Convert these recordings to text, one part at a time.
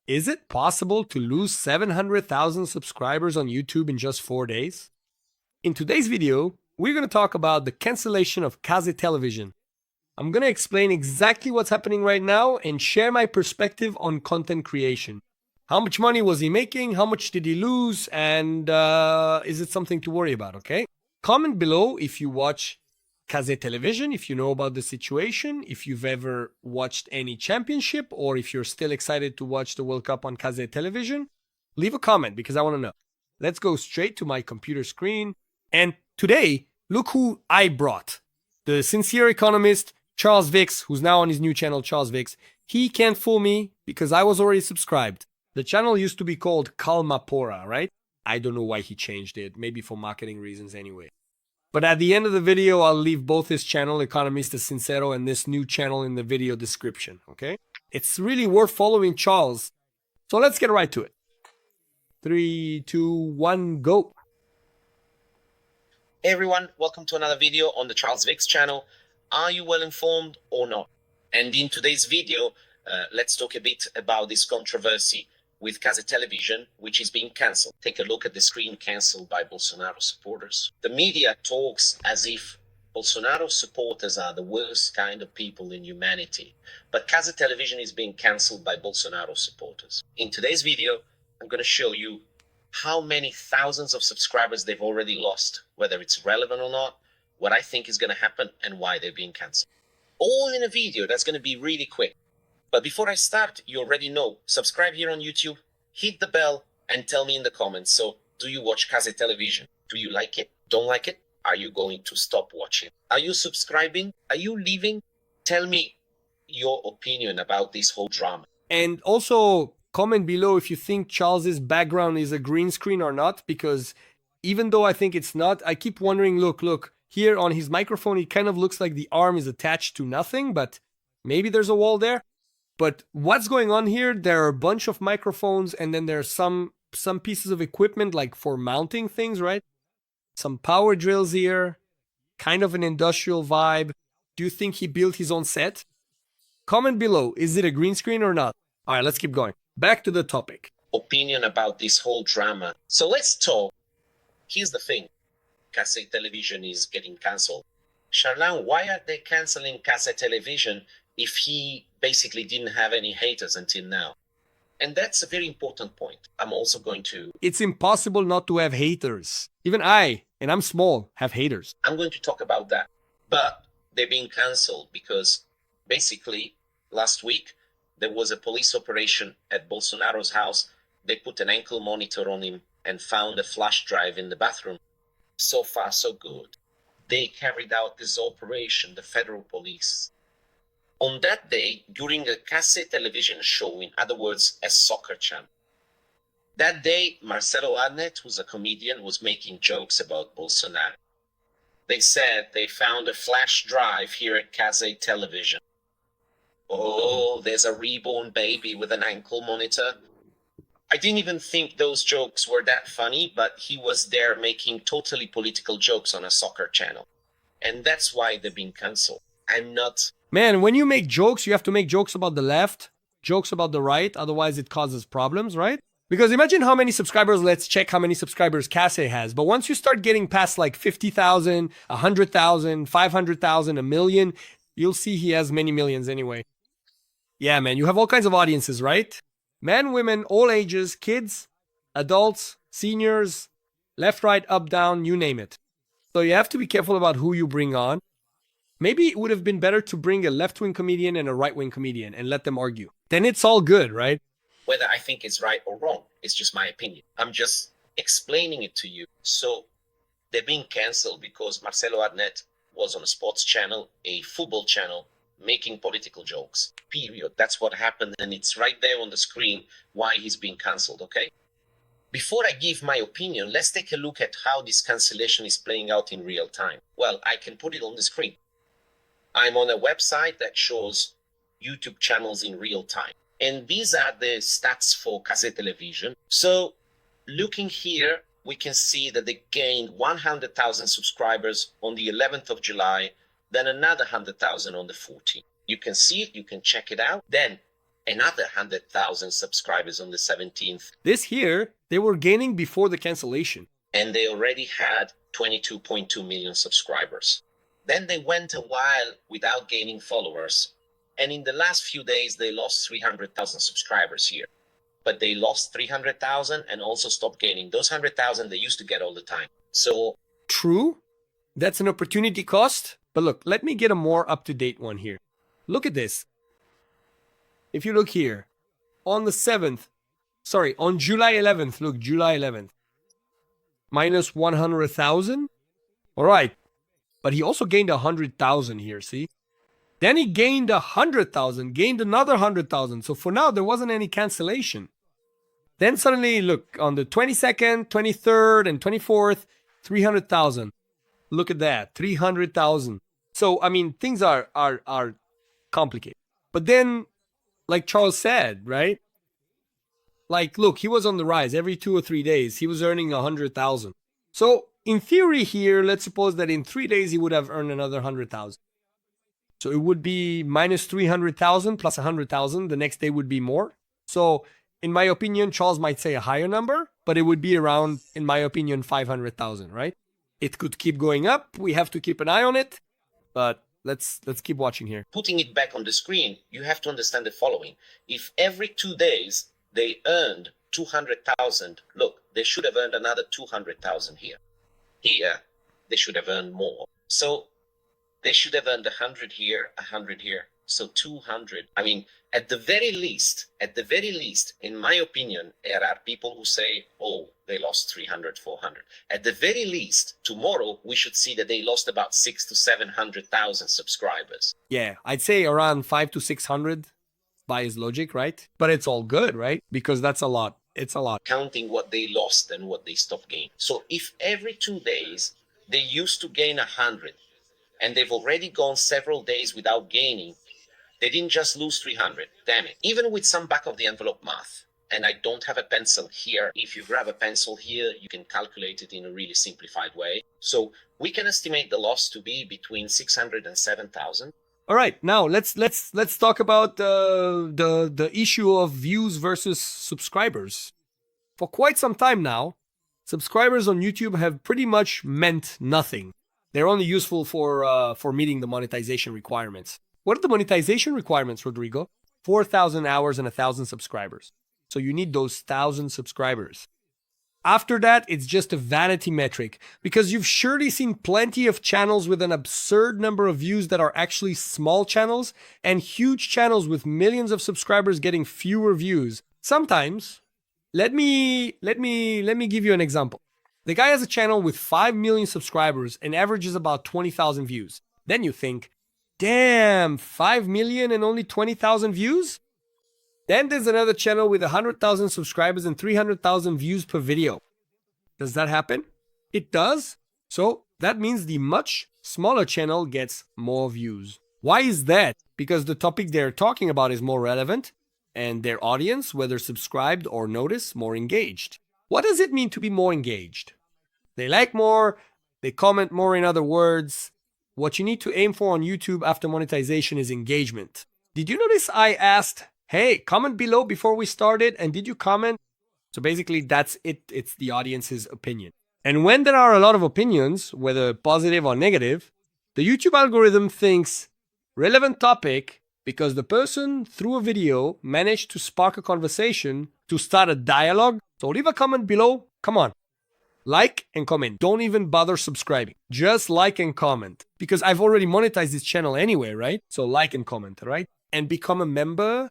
Is it possible to lose 700,000 subscribers on YouTube in just 4 days? In today's video, we're going to talk about the cancellation of Cazétv'S. I'm going to explain exactly what's happening right now and share my perspective on content creation. How much money was he making? How much did he lose? And is it something to worry about, okay? Comment below if you watch Cazétv'S, if you know about the situation, if you've ever watched any championship, or if you're still excited to watch the World Cup on Cazétv'S. Leave a comment because I want to know. Let's go straight to my computer screen. And today, look who I brought. The sincere economist, Cazétv'S, who's now on his new channel, Cazétv'S. He can't fool me because I was already subscribed. The channel used to be called Kalmapora, right? I don't know why he changed it. Maybe for marketing reasons anyway. But at the end of the video, I'll leave both his channel, Economista Sincero, and this new channel in the video description, okay? It's really worth following Charles. So let's get right to it. 3, 2, 1, go. Hey everyone, welcome to another video on the Cazétv'S channel. Are you well informed or not? And in today's video, let's talk a bit about this controversy with Cazétv'S, which is being cancelled. Take a look at the screen, cancelled by Bolsonaro supporters. The media talks as if Bolsonaro supporters are the worst kind of people in humanity, but Cazétv'S is being cancelled by Bolsonaro supporters. In today's video, I'm going to show you how many thousands of subscribers they've already lost, whether it's relevant or not, what I think is going to happen, and why they're being cancelled. All in a video that's going to be really quick. But before I start, you already know, subscribe here on YouTube, hit the bell, and tell me in the comments. So, do you watch Cazétv'S? Do you like it? Don't like it? Are you going to stop watching? Are you subscribing? Are you leaving? Tell me your opinion about this whole drama. And also, comment below if you think Charles's background is a green screen or not, because even though I think it's not, I keep wondering, look, here on his microphone, it kind of looks like the arm is attached to nothing, but maybe there's a wall there. But what's going on here? There are a bunch of microphones, and then there are some pieces of equipment like for mounting things, right? Some power drills here, kind of an industrial vibe. Do you think he built his own set? Comment below, is it a green screen or not? All right, let's keep going. Back to the topic. Opinion about this whole drama. So let's talk. Here's the thing. Cazétv'S is getting cancelled. Charlene, why are they cancelling Cazétv'S if he basically didn't have any haters until now? And that's a very important point. I'm also going to... It's impossible not to have haters. Even I, and I'm small, have haters. I'm going to talk about that. But they're being cancelled because basically last week there was a police operation at Bolsonaro's house. They put an ankle monitor on him and found a flash drive in the bathroom. So far, so good. They carried out this operation, the federal police. On that day, during a Cazétv'S show, in other words, a soccer channel. That day, Marcelo Adnet, who's a comedian, was making jokes about Bolsonaro. They said they found a flash drive here at Cazétv'S. Oh, there's a reborn baby with an ankle monitor. I didn't even think those jokes were that funny, but he was there making totally political jokes on a soccer channel. And that's why they're being cancelled. I'm not... Man, when you make jokes, you have to make jokes about the left, jokes about the right, otherwise it causes problems, right? Because imagine how many subscribers, let's check how many subscribers Cazé has. But once you start getting past like 50,000, 100,000, 500,000, a million, you'll see he has many millions anyway. Yeah, man, you have all kinds of audiences, right? Men, women, all ages, kids, adults, seniors, left, right, up, down, you name it. So you have to be careful about who you bring on. Maybe it would have been better to bring a left-wing comedian and a right-wing comedian and let them argue. Then it's all good, right? Whether I think it's right or wrong, it's just my opinion. I'm just explaining it to you. So they're being cancelled because Marcelo Adnet was on a sports channel, a football channel, making political jokes. Period. That's what happened, and it's right there on the screen why he's being cancelled, okay? Before I give my opinion, let's take a look at how this cancellation is playing out in real time. Well, I can put it on the screen. I'm on a website that shows YouTube channels in real time. And these are the stats for Cazétv'S. So looking here, we can see that they gained 100,000 subscribers on the 11th of July, then another 100,000 on the 14th. You can see it, you can check it out. Then another 100,000 subscribers on the 17th. This here, they were gaining before the cancellation. And they already had 22.2 million subscribers. Then they went a while without gaining followers. And in the last few days, they lost 300,000 subscribers here. But they lost 300,000 and also stopped gaining. Those 100,000 they used to get all the time. So true, that's an opportunity cost. But look, let me get a more up-to-date one here. Look at this. If you look here, on the 7th, sorry, on July 11th, look, July 11th, minus 100,000. All right, but he also gained 100,000 here, see? Then he gained 100,000, gained another 100,000. So for now, there wasn't any cancellation. Then suddenly, look, on the 22nd, 23rd, and 24th, 300,000. Look at that, 300,000. So, I mean, things are complicated. But then, like Charles said, right? Like, look, he was on the rise. Every 2 or 3 days, he was earning 100,000. So, in theory here, let's suppose that in 3 days, he would have earned another 100,000. So it would be minus 300,000 plus 100,000. The next day would be more. So in my opinion, Charles might say a higher number, but it would be around, in my opinion, 500,000, right? It could keep going up. We have to keep an eye on it, but let's keep watching here. putting it back on the screen, you have to understand the following. If every 2 days they earned 200,000, look, they should have earned another 200,000 here. Here, they should have earned more. So they should have earned 100 here, 100 here. So 200. I mean, at the very least, in my opinion, there are people who say, oh, they lost 300, 400. At the very least, tomorrow, we should see that they lost about 600,000 to 700,000 subscribers. Yeah, I'd say around 500 to 600 by his logic, right? But it's all good, right? Because that's a lot. It's a lot. Counting what they lost and what they stopped gaining. So if every 2 days they used to gain 100 and they've already gone several days without gaining, they didn't just lose 300. Damn it. Even with some back of the envelope math, and I don't have a pencil here. If you grab a pencil here, you can calculate it in a really simplified way. So we can estimate the loss to be between 600 and 7,000. All right, now let's talk about the issue of views versus subscribers. For quite some time now, subscribers on YouTube have pretty much meant nothing. They're only useful for meeting the monetization requirements. What are the monetization requirements, Rodrigo? 4,000 hours and 1,000 subscribers. So you need those 1,000 subscribers. After that, it's just a vanity metric, because you've surely seen plenty of channels with an absurd number of views that are actually small channels, and huge channels with millions of subscribers getting fewer views. Sometimes, let me give you an example. The guy has a channel with 5 million subscribers and averages about 20,000 views. Then you think, damn, 5 million and only 20,000 views? Then there's another channel with 100,000 subscribers and 300,000 views per video. Does that happen? It does. So that means the much smaller channel gets more views. Why is that? Because the topic they're talking about is more relevant and their audience, whether subscribed or noticed, more engaged. What does it mean to be more engaged? They like more, they comment more, in other words. What you need to aim for on YouTube after monetization is engagement. Did you notice I asked, hey, comment below before we started, and did you comment? So basically, that's it. It's the audience's opinion. And when there are a lot of opinions, whether positive or negative, the YouTube algorithm thinks relevant topic because the person through a video managed to spark a conversation, to start a dialogue. So leave a comment below. Come on. Like and comment. Don't even bother subscribing. Just like and comment. Because I've already monetized this channel anyway, right? So like and comment, right? And become a member.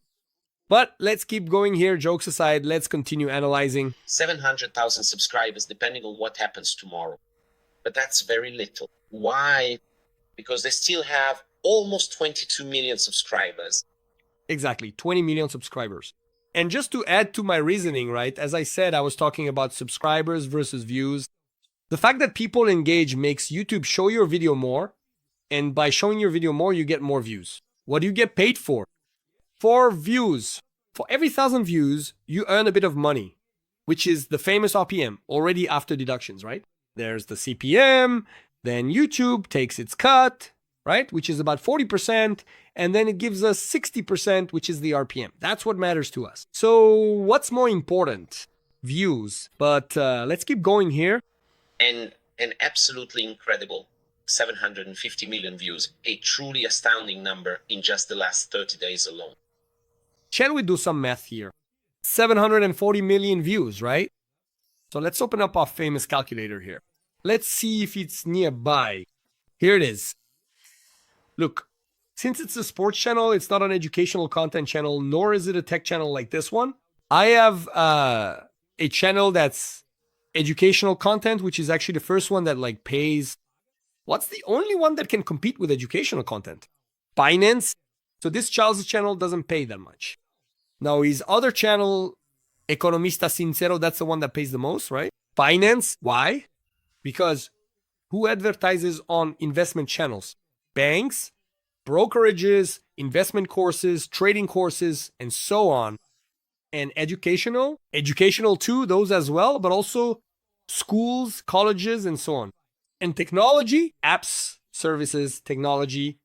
But let's keep going here. Jokes aside, let's continue analyzing. 700,000 subscribers, depending on what happens tomorrow. But that's very little. Why? Because they still have almost 22 million subscribers. Exactly, 20 million subscribers. And just to add to my reasoning, right? As I said, I was talking about subscribers versus views. The fact that people engage makes YouTube show your video more. And by showing your video more, you get more views. What do you get paid for? For views. For every 1,000 views, you earn a bit of money, which is the famous RPM, already after deductions, right? There's the CPM, then YouTube takes its cut, right? Which is about 40%. And then it gives us 60%, which is the RPM. That's what matters to us. So what's more important? Views. But let's keep going here. And an absolutely incredible 750 million views, a truly astounding number in just the last 30 days alone. Shall we do some math here? 740 million views, right? So let's open up our famous calculator here. Let's see if it's nearby. Here it is. Look, since it's a sports channel, it's not an educational content channel, nor is it a tech channel like this one. I have a channel that's educational content, which is actually the first one that like pays. What's the only one that can compete with educational content? Binance. So this Charles' channel doesn't pay that much. Now his other channel, Economista Sincero, that's the one that pays the most, right? Binance. Why? Because who advertises on investment channels? Banks, brokerages, investment courses, trading courses, and so on. And educational too, those as well, but also schools, colleges, and so on. And technology, apps, services, technology.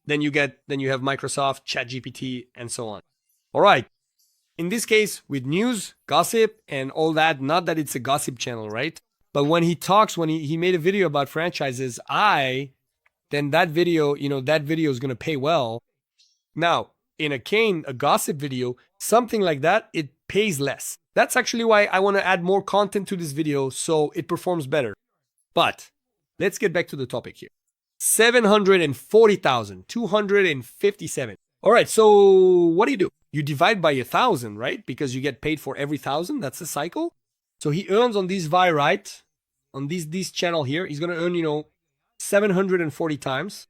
Then you have Microsoft, ChatGPT, and so on. All right. In this case, with news, gossip, and all that, not that it's a gossip channel, right? But when he talks, when he made a video about franchises, then that video is going to pay well. Now, in a gossip video, something like that, it pays less. That's actually why I want to add more content to this video so it performs better. But let's get back to the topic here. 740,257. All right, so what do? You divide by 1,000, right? Because you get paid for every 1,000. That's the cycle. So he earns on this VI, right? On this channel here, he's going to earn, 740 times.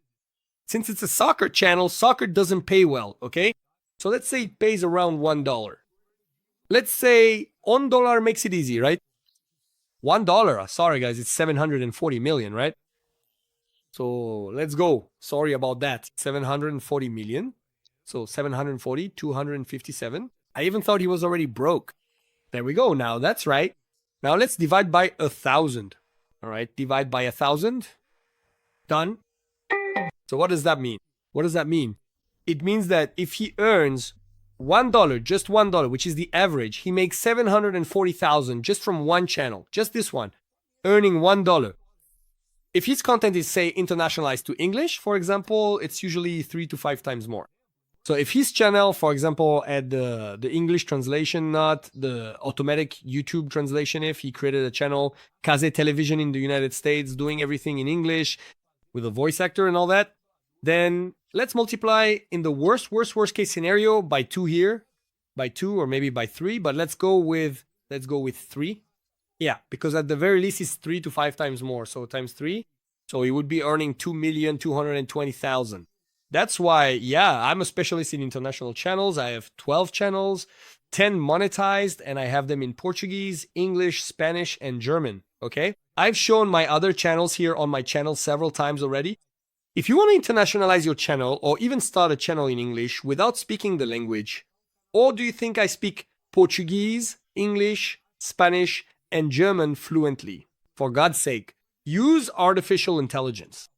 Since it's a soccer channel, soccer doesn't pay well, okay? So let's say it pays around $1. Let's say $1 makes it easy, right? $1. Sorry, guys, it's 740 million, right? So let's go. Sorry about that. 740 million. So 740, 257. I even thought he was already broke. There we go. Now that's right. Now let's divide by 1,000. All right, divide by 1,000. Done. So what does that mean? What does that mean? It means that if he earns $1, just $1, which is the average, he makes 740,000 just from one channel, just this one, earning $1. If his content is, say, internationalized to English, for example, it's usually 3 to 5 times more. So if his channel, for example, had the English translation, not the automatic YouTube translation, if he created a channel, Cazétv'S in the United States, doing everything in English with a voice actor and all that, then let's multiply in the worst case scenario by 2 here, by 2 or maybe by 3, but let's go with 3. Yeah, because at the very least it's 3 to 5 times more, so times 3. So he would be earning 2,220,000. That's why, yeah, I'm a specialist in international channels. I have 12 channels, 10 monetized, and I have them in Portuguese, English, Spanish, and German, okay? I've shown my other channels here on my channel several times already. If you want to internationalize your channel or even start a channel in English without speaking the language, or do you think I speak Portuguese, English, Spanish, and German fluently? For God's sake, use artificial intelligence.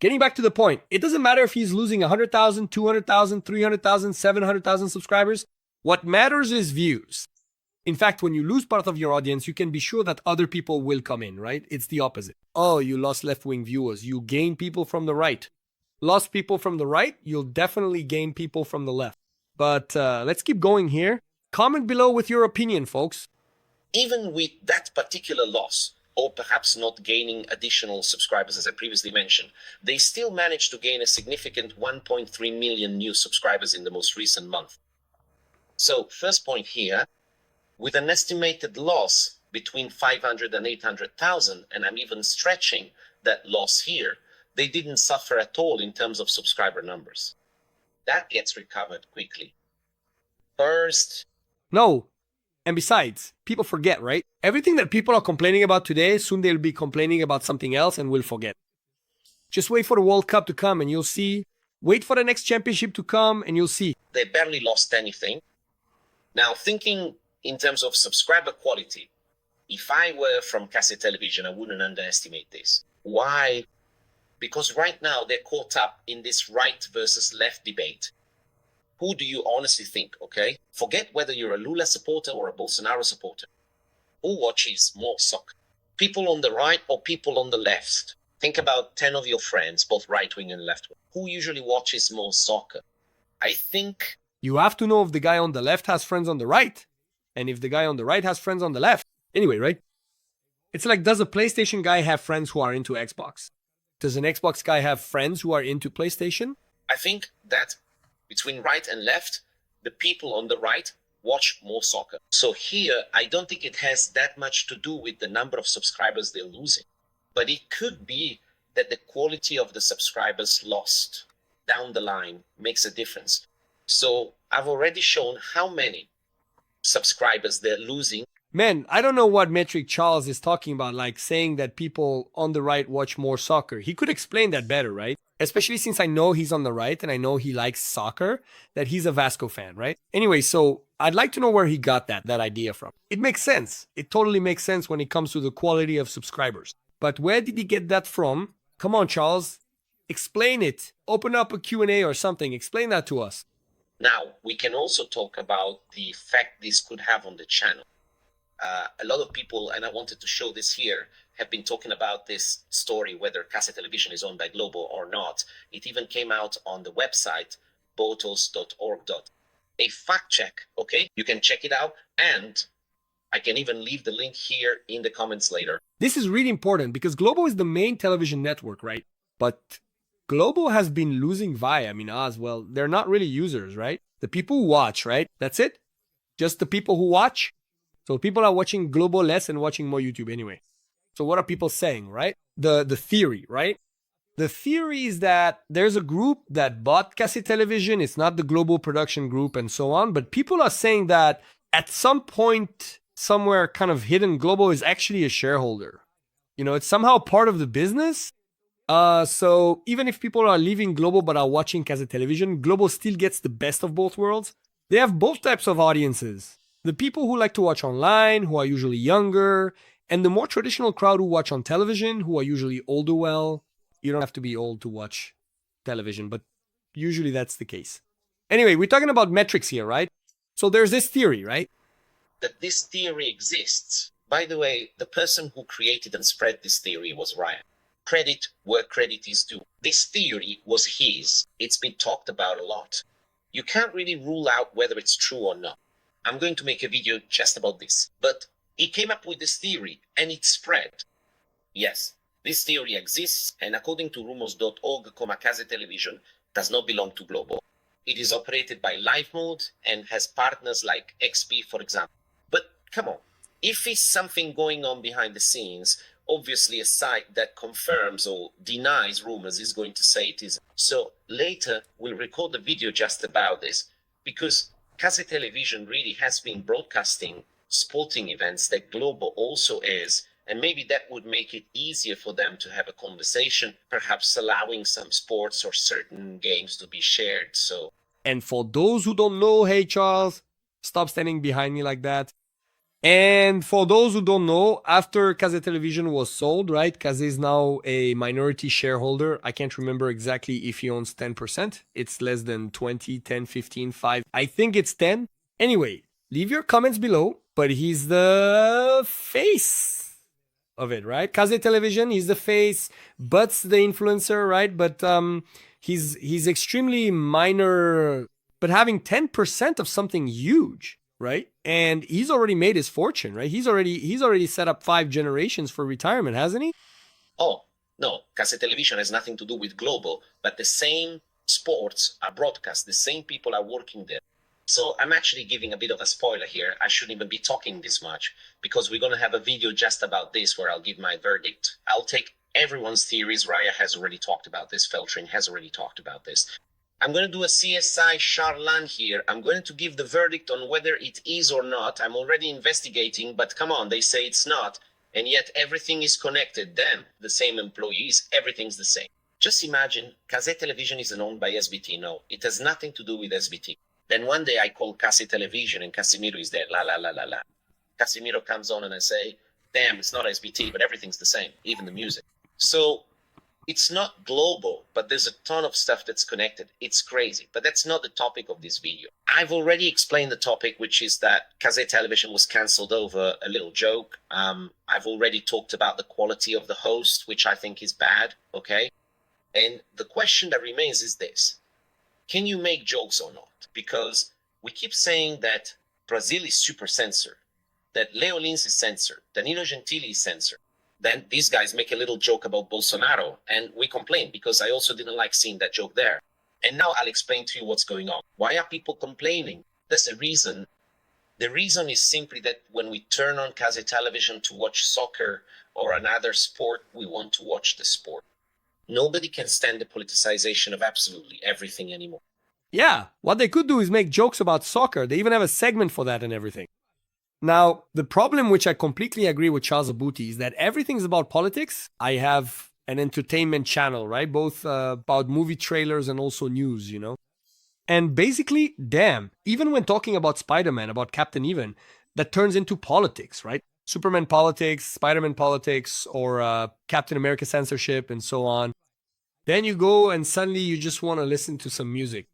Getting back to the point, it doesn't matter if he's losing 100,000, 200,000, 300,000, 700,000 subscribers. What matters is views. In fact, when you lose part of your audience, you can be sure that other people will come in, right? It's the opposite. Oh, you lost left-wing viewers. You gain people from the right. Lost people from the right, you'll definitely gain people from the left. But let's keep going here. Comment below with your opinion, folks. Even with that particular loss, or perhaps not gaining additional subscribers, as I previously mentioned, they still managed to gain a significant 1.3 million new subscribers in the most recent month. So, first point here, with an estimated loss between 500 and 800,000, and I'm even stretching that loss here, they didn't suffer at all in terms of subscriber numbers. That gets recovered quickly. First. No. And besides, people forget, right? Everything that people are complaining about today, soon they'll be complaining about something else and will forget. Just wait for the World Cup to come and you'll see. Wait for the next championship to come and you'll see. They barely lost anything. Now, thinking in terms of subscriber quality, if I were from Cazétv'S, I wouldn't underestimate this. Why? Because right now they're caught up in this right versus left debate. Who do you honestly think, okay? Forget whether you're a Lula supporter or a Bolsonaro supporter. Who watches more soccer? People on the right or people on the left? Think about 10 of your friends, both right-wing and left-wing. Who usually watches more soccer? I think... You have to know if the guy on the left has friends on the right, and if the guy on the right has friends on the left. Anyway, right? It's like, does a PlayStation guy have friends who are into Xbox? Does an Xbox guy have friends who are into PlayStation? I think that between right and left, the people on the right watch more soccer. So here, I don't think it has that much to do with the number of subscribers they're losing. But it could be that the quality of the subscribers lost down the line makes a difference. So I've already shown how many subscribers they're losing. Man, I don't know what metric Charles is talking about, like saying that people on the right watch more soccer. He could explain that better, right? Especially since I know he's on the right and I know he likes soccer, that he's a Vasco fan, right? Anyway, so I'd like to know where he got that idea from. It makes sense. It totally makes sense when it comes to the quality of subscribers. But where did he get that from? Come on, Charles. Explain it. Open up a Q&A or something. Explain that to us. Now, we can also talk about the effect this could have on the channel. A lot of people, and I wanted to show this here, have been talking about this story, whether Cazétv'S is owned by Globo or not. It even came out on the website, botos.org. A fact check, okay? You can check it out, and I can even leave the link here in the comments later. This is really important because Globo is the main television network, right? But Globo has been losing via, as well. They're not really users, right? The people who watch, right? That's it? Just the people who watch? So people are watching Globo less and watching more YouTube anyway. So what are people saying, right? The theory, right? The theory is that there's a group that bought Cazétv'S. It's not the Globo production group and so on. But people are saying that at some point, somewhere kind of hidden, Globo is actually a shareholder. It's somehow part of the business. So even if people are leaving Globo but are watching Cazétv'S, Globo still gets the best of both worlds. They have both types of audiences. The people who like to watch online, who are usually younger, and the more traditional crowd who watch on television, who are usually older. Well, you don't have to be old to watch television, but usually that's the case. Anyway, we're talking about metrics here, right? So there's this theory, right? That this theory exists. By the way, the person who created and spread this theory was Ryan. Credit where credit is due. This theory was his. It's been talked about a lot. You can't really rule out whether it's true or not. I'm going to make a video just about this. But he came up with this theory and it spread. Yes, this theory exists, and according to rumors.org, Cazétv'S does not belong to Globo. It is operated by Live Mode and has partners like XP, for example. But come on, if it's something going on behind the scenes, obviously a site that confirms or denies rumors is going to say it isn't. So later we'll record a video just about this, because Cazétv'S really has been broadcasting sporting events that Globo also is, and maybe that would make it easier for them to have a conversation, perhaps allowing some sports or certain games to be shared. So, and for those who don't know, hey Charles, stop standing behind me like that. And for those who don't know, after Cazétv'S was sold, right? Cazé is now a minority shareholder. I can't remember exactly if he owns 10%. It's less than 20, 10, 15, 5. I think it's 10. Anyway, leave your comments below. But he's the face of it, right? Cazétv'S, he's the face. But's the influencer, right? But he's extremely minor. But having 10% of something huge, right? And he's already made his fortune, right? He's already set up 5 generations for retirement, hasn't he? Oh, no, Cazétv'S has nothing to do with Globo, but the same sports are broadcast, the same people are working there. So I'm actually giving a bit of a spoiler here. I shouldn't even be talking this much, because we're going to have a video just about this where I'll give my verdict. I'll take everyone's theories. Raya has already talked about this. Feltrin has already talked about this. I'm going to do a CSI Charlan here. I'm going to give the verdict on whether it is or not. I'm already investigating, but come on, they say it's not. And yet everything is connected. Them, the same employees, everything's the same. Just imagine, Cazétv'S isn't owned by SBT. No, it has nothing to do with SBT. Then one day I call Cazétv'S and Casimiro is there. La, la, la, la, la. Casimiro comes on and I say, damn, it's not SBT, but everything's the same, even the music. So It's not global, but there's a ton of stuff that's connected. It's crazy, but that's not the topic of this video. I've already explained the topic, which is that Cazétv'S was cancelled over a little joke. I've already talked about the quality of the host, which I think is bad, okay? And the question that remains is this: can you make jokes or not? Because we keep saying that Brazil is super censored, that Leo Lins is censored, Danilo Gentili is censored. Then these guys make a little joke about Bolsonaro, and we complain because I also didn't like seeing that joke there. And now I'll explain to you what's going on. Why are people complaining? There's a reason. The reason is simply that when we turn on Cazétv'S to watch soccer or another sport, we want to watch the sport. Nobody can stand the politicization of absolutely everything anymore. Yeah, what they could do is make jokes about soccer. They even have a segment for that and everything. Now, the problem, which I completely agree with Charles Abuti, is that everything's about politics. I have an entertainment channel, right? Both about movie trailers and also news, you know? And basically, damn, even when talking about Spider-Man, about Captain Even, that turns into politics, right? Superman politics, Spider-Man politics, or Captain America censorship, and so on. Then you go and suddenly you just want to listen to some music.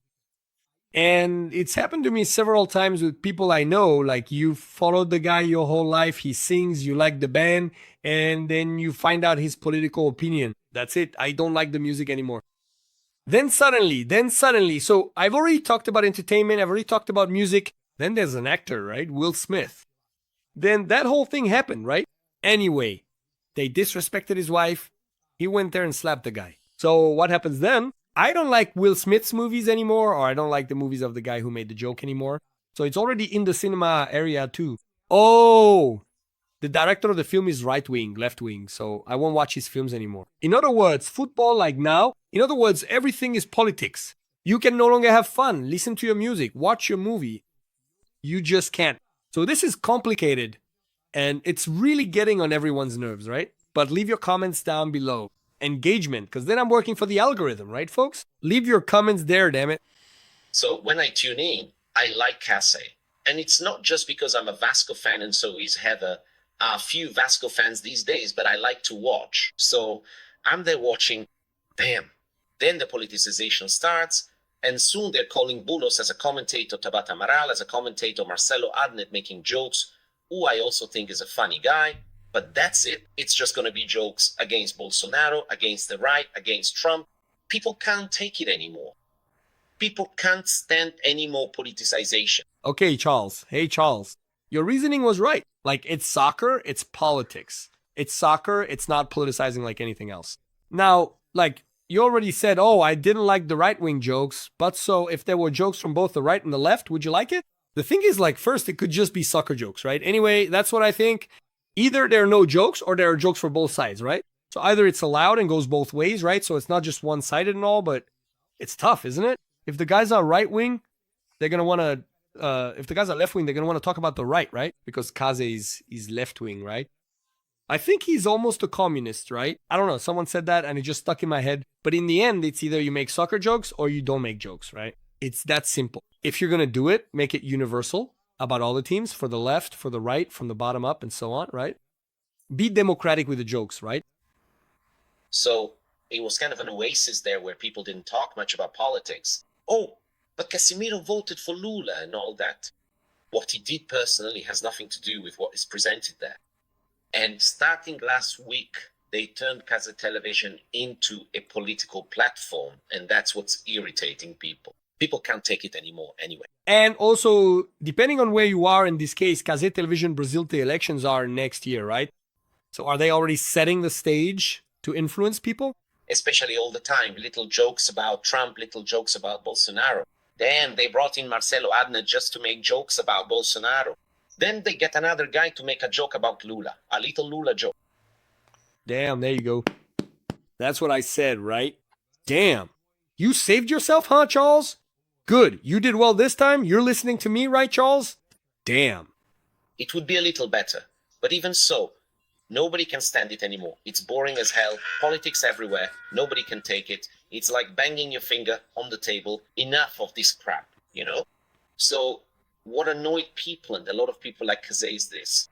And it's happened to me several times with people I know, like you followed the guy your whole life, he sings, you like the band, and then you find out his political opinion. That's it. I don't like the music anymore. Then suddenly, so I've already talked about entertainment, I've already talked about music. Then there's an actor, right? Will Smith. Then that whole thing happened, right? Anyway, they disrespected his wife. He went there and slapped the guy. So what happens then? I don't like Will Smith's movies anymore, or I don't like the movies of the guy who made the joke anymore. So it's already in the cinema area too. Oh, the director of the film is right wing, left wing, so I won't watch his films anymore. In other words, football like now, in other words, everything is politics. You can no longer have fun, listen to your music, watch your movie. You just can't. So this is complicated, and it's really getting on everyone's nerves, right? But leave your comments down below. Engagement, because then I'm working for the algorithm, right, folks? Leave your comments there, damn it. So when I tune in, I like Cazé. And it's not just because I'm a Vasco fan and so is Heather. A few Vasco fans these days, but I like to watch. So I'm there watching, bam. Then the politicization starts, and soon they're calling Bulos as a commentator, Tabata Amaral as a commentator, Marcelo Adnet making jokes, who I also think is a funny guy. But that's it. It's just going to be jokes against Bolsonaro, against the right, against Trump. People can't take it anymore. People can't stand any more politicization. Okay, Charles. Hey, Charles. Your reasoning was right. Like, it's soccer, it's politics. It's soccer, it's not politicizing like anything else. Now, like, you already said, oh, I didn't like the right-wing jokes, but so if there were jokes from both the right and the left, would you like it? The thing is, like, first, it could just be soccer jokes, right? Anyway, that's what I think. Either there are no jokes or there are jokes for both sides, right? So either it's allowed and goes both ways, right? So it's not just one-sided and all, but it's tough, isn't it? If the guys are right-wing, they're going to want to, if the guys are left-wing, they're going to want to talk about the right? Because Kaze is left-wing, right? I think he's almost a communist, right? I don't know. Someone said that and it just stuck in my head. But in the end, it's either you make soccer jokes or you don't make jokes, right? It's that simple. If you're going to do it, make it universal about all the teams, for the left, for the right, from the bottom up, and so on, right? Be democratic with the jokes, right? So it was kind of an oasis there where people didn't talk much about politics. Oh, but Casimiro voted for Lula and all that. What he did personally has nothing to do with what is presented there. And starting last week, they turned Cazétv'S into a political platform, and that's what's irritating people. People can't take it anymore anyway. And also, depending on where you are in this case, Cazétv'S Brazil, the elections are next year, right? So are they already setting the stage to influence people? Especially all the time, little jokes about Trump, little jokes about Bolsonaro. Then they brought in Marcelo Adnet just to make jokes about Bolsonaro. Then they get another guy to make a joke about Lula, a little Lula joke. Damn, there you go. That's what I said, right? Damn. You saved yourself, huh, Charles? Good. You did well this time. You're listening to me, right, Charles? Damn. It would be a little better. But even so, nobody can stand it anymore. It's boring as hell. Politics everywhere. Nobody can take it. It's like banging your finger on the table. Enough of this crap, you know? So what annoyed people, and a lot of people like Cazé, is this.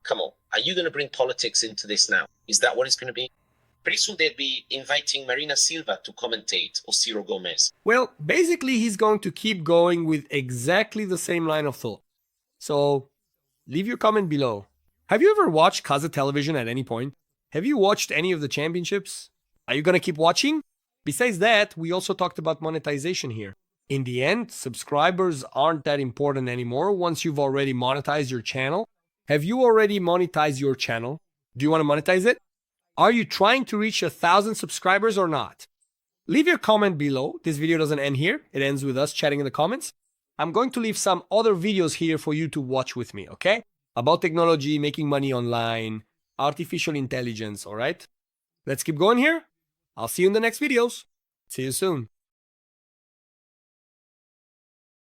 Come on, are you going to bring politics into this now? Is that what it's going to be? Pretty soon they'll be inviting Marina Silva to commentate or Ciro Gomez. Well, basically he's going to keep going with exactly the same line of thought. So leave your comment below. Have you ever watched Cazétv'S at any point? Have you watched any of the championships? Are you gonna keep watching? Besides that, we also talked about monetization here. In the end, subscribers aren't that important anymore once you've already monetized your channel. Have you already monetized your channel? Do you want to monetize it? Are you trying to reach 1,000 subscribers or not? Leave your comment below. This video doesn't end here. It ends with us chatting in the comments. I'm going to leave some other videos here for you to watch with me, okay? About technology, making money online, artificial intelligence, all right? Let's keep going here. I'll see you in the next videos. See you soon.